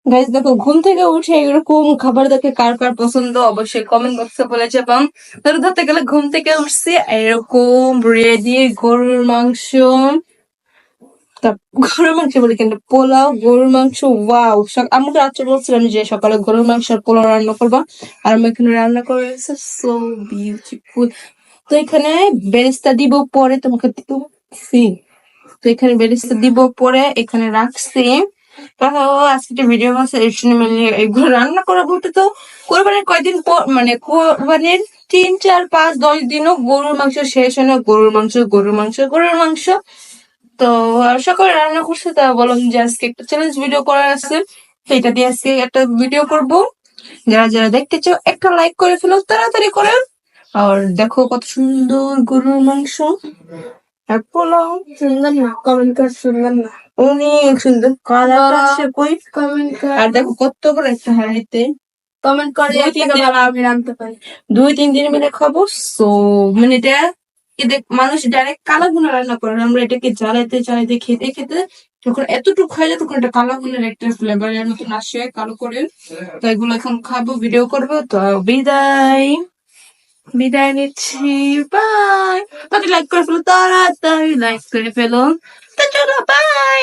Guys দেখো, ঘুম থেকে উঠে এরকম খাবার দেখে কার কার পছন্দ অবশ্যই কমেন্ট বক্সে বলে যাবাম। ধরো ধরতে গেলে ঘুম থেকে উঠছি এরকম রেডি গরুর মাংস, গরুর মাংস বলি কেন, পোলাও গরুর মাংস। ওয়াও! আমাকে রাত্রে বলছিলাম যে সকালে গরুর মাংস আর পোলাও রান্না করবা, আর আমি এখানে রান্না করে রেখেছি। So beautiful. তো এখানে বেরেস্তা দিব পরে, তোমাকে দিচ্ছি। তো এখানে বেরেস্তা দিব পরে এখানে রাখছি। তাহলে আজকে একটা ভিডিও আছে মিলিয়ে এগুলো রান্না করা বলতে তো কোরবানির কয়দিন পর, মানে কোরবানির 3, 4, 5, 10 দিনও গরুর মাংস শেষ হয় না, গরুর মাংস গরুর মাংস গরুর মাংস। তো সকালে রান্না করছে, তা বললাম যে আজকে একটা চ্যালেঞ্জ ভিডিও করার আছে, তো এটা দিয়ে আজকে একটা ভিডিও করব। যারা যারা দেখতে চাও একটা লাইক করে ফেলো তাড়াতাড়ি করে। আর দেখো কত সুন্দর গরুর মাংস আর পোলাও। সুন্দর না, কমেন্ট কর সুন্দর না, অনেক সুন্দর কালার আসে কই। কমেন্ট কর, আর দেখো কত বড় একটা হাঁড়িতে কমেন্ট করে দুই এক তিন টাকা দিন ভালো আমি রাঁধতে পারি। 2-3 দিন মিলে খাবো। সো মানে এটা মানুষ ডাইরেক্ট কালা ভুনা রান্না করে, আমরা এটাকে জ্বালাইতে জ্বালাইতে খেতে খেতে যখন এতটুকু হয়ে যায় তখন এটা কালা ভুনার একটা ফ্লেভারের মতন আসে কালো করে। তো এগুলো এখন খাবো, ভিডিও করবো। তো বিদায়, বিদায় নিচ্ছি, বাই। তাড়াতাড়ি লাইক করে ফেলো, তাড়াতাড়ি লাইক করে ফেলো। তো চলো, বাই।